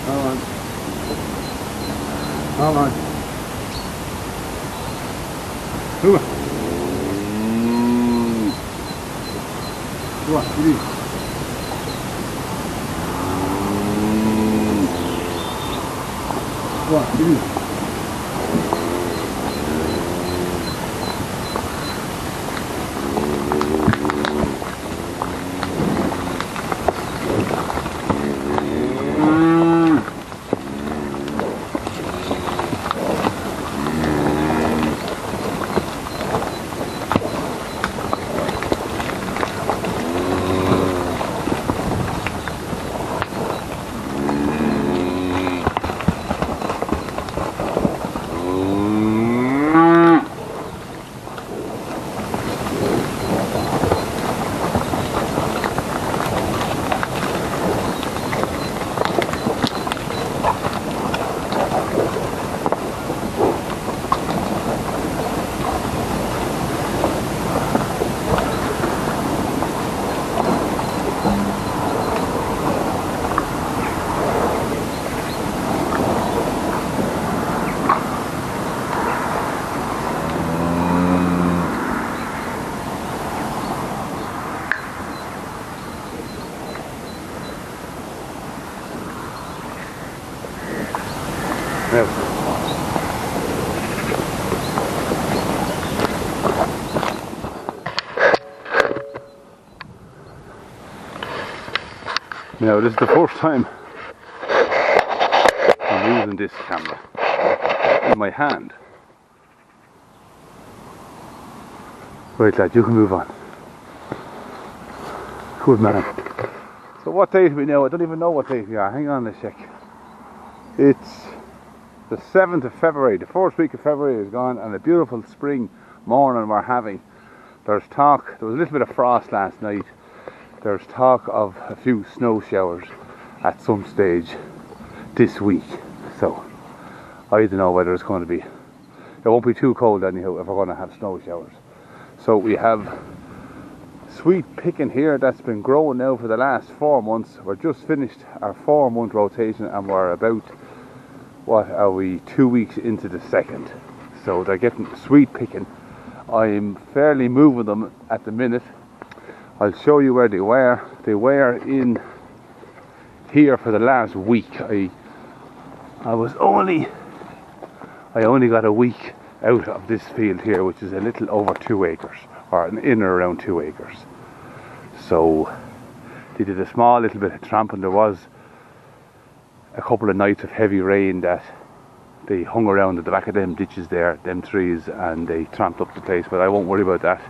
Hold on. Hold on. Come on. Come on, get in. Come on, get in. Now this is the first time I'm using this camera in my hand. Right lad, you can move on. Good man. So what date are we now? I don't even know what date we are. Hang on a sec. It's the 7th of February. The first week of February is gone, and a beautiful spring morning we're having. There's talk, there was a little bit of frost last night. There's talk of a few snow showers at some stage this week. So I don't know whether it's going to be, it won't be too cold anyhow if we're going to have snow showers. So we have sweet picking here that's been growing now for the last 4 months. We're just finished our 4-month rotation and we're about, what are we, 2 weeks into the second. So they're getting sweet picking. I'm fairly moving them at the minute. I'll show you where they were. They were in here for the last week. I only got a week out of this field here, which is a little over 2 acres, or in or around 2 acres. So they did a small little bit of tramping. There was a couple of nights of heavy rain that they hung around at the back of them ditches there, them trees, and they tramped up the place, but I won't worry about that.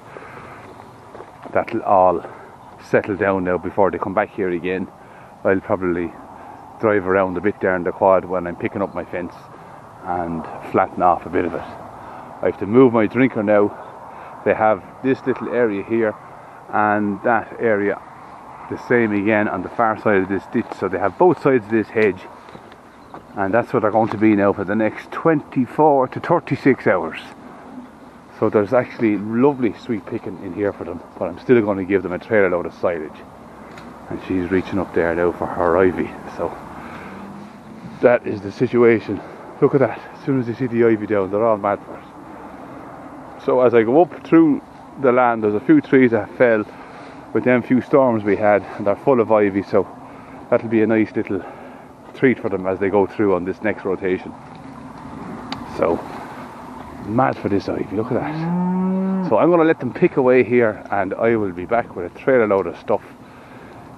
That'll all settle down now before they come back here again. I'll probably drive around a bit there in the quad when I'm picking up my fence and flatten off a bit of it. I have to move my drinker now. They have this little area here and that area the same again on the far side of this ditch, so they have both sides of this hedge, and that's what they're going to be now for the next 24 to 36 hours. So there's actually lovely sweet picking in here for them, but I'm still going to give them a trailer load of silage. And she's reaching up there now for her ivy. So that is the situation. Look at that. As soon as they see the ivy down, they're all mad for it. So as I go up through the land, there's a few trees that fell with them few storms we had, and they're full of ivy, so that'll be a nice little treat for them as they go through on this next rotation. So mad for this ivy, look at that. So I'm going to let them pick away here, and I will be back with a trailer load of stuff.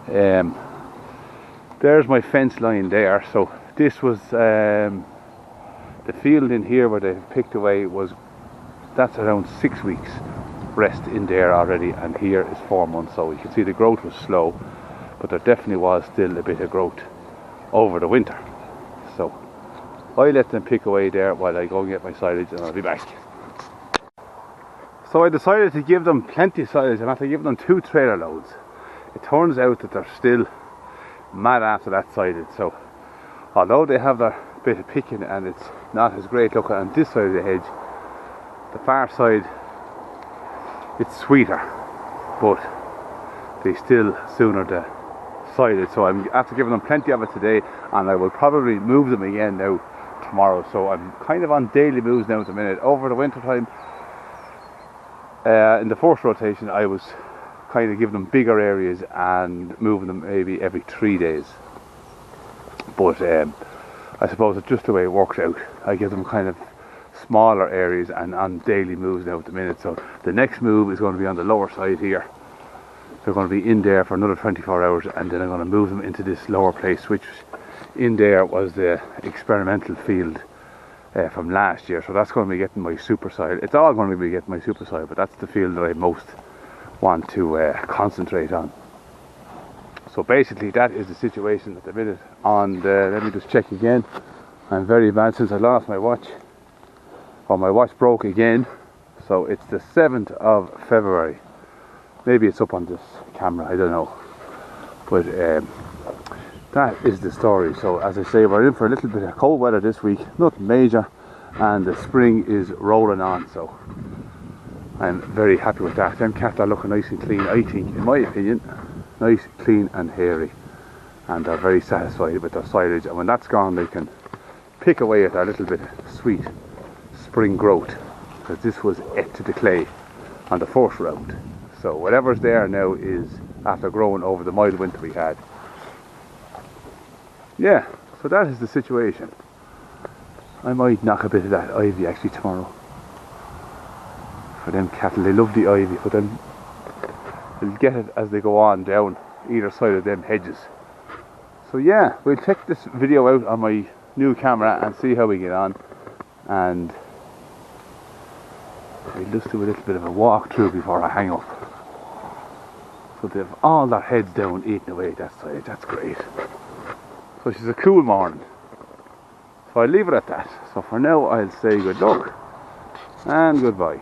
There's my fence line there. So this was the field in here where they picked away, that's around 6 weeks rest in there already, and here is 4 months. So you can see the growth was slow, but there definitely was still a bit of growth over the winter. So I let them pick away there while I go and get my silage, and I'll be back. So I decided to give them plenty of silage, and after giving them 2 trailer loads, it turns out that they're still mad after that silage. So although they have their bit of picking and it's not as great looking on this side of the hedge, the far side it's sweeter, but they still, sooner the subsided, so I'm after giving them plenty of it today, and I will probably move them again now tomorrow. So I'm kind of on daily moves now at the minute. Over the winter time, in the first rotation, I was kind of giving them bigger areas and moving them maybe every 3 days. But I suppose it's just the way it works out. I give them kind of smaller areas and on daily moves now at the minute. So the next move is going to be on the lower side here. They're going to be in there for another 24 hours, and then I'm going to move them into this lower place, which in there was the experimental field from last year. So that's going to be getting my super soil. It's all going to be getting my super soil, but that's the field that I most want to concentrate on. So basically that is the situation at the minute. And let me just check again. I'm very bad since I lost my watch. Or my watch broke again. So it's the 7th of February. Maybe it's up on this camera, I don't know. But that is the story. So as I say, we're in for a little bit of cold weather this week. Nothing major. And the spring is rolling on. So I'm very happy with that. Them cats are looking nice and clean, I think, in my opinion. Nice, clean and hairy. And they're very satisfied with their silage. And when that's gone, they can pick away at a little bit of sweet spring growth. Because this was it to the clay on the first round. So whatever's there now is after growing over the mild winter we had. Yeah, so that is the situation. I might knock a bit of that ivy actually tomorrow. For them cattle, they love the ivy, but then they'll get it as they go on down either side of them hedges. So yeah, we'll check this video out on my new camera and see how we get on. And we'll just do a little bit of a walk through before I hang up. So they have all their heads down eating away that side. That's great. So it's a cool morning. So I'll leave it at that. So for now I'll say good luck and goodbye.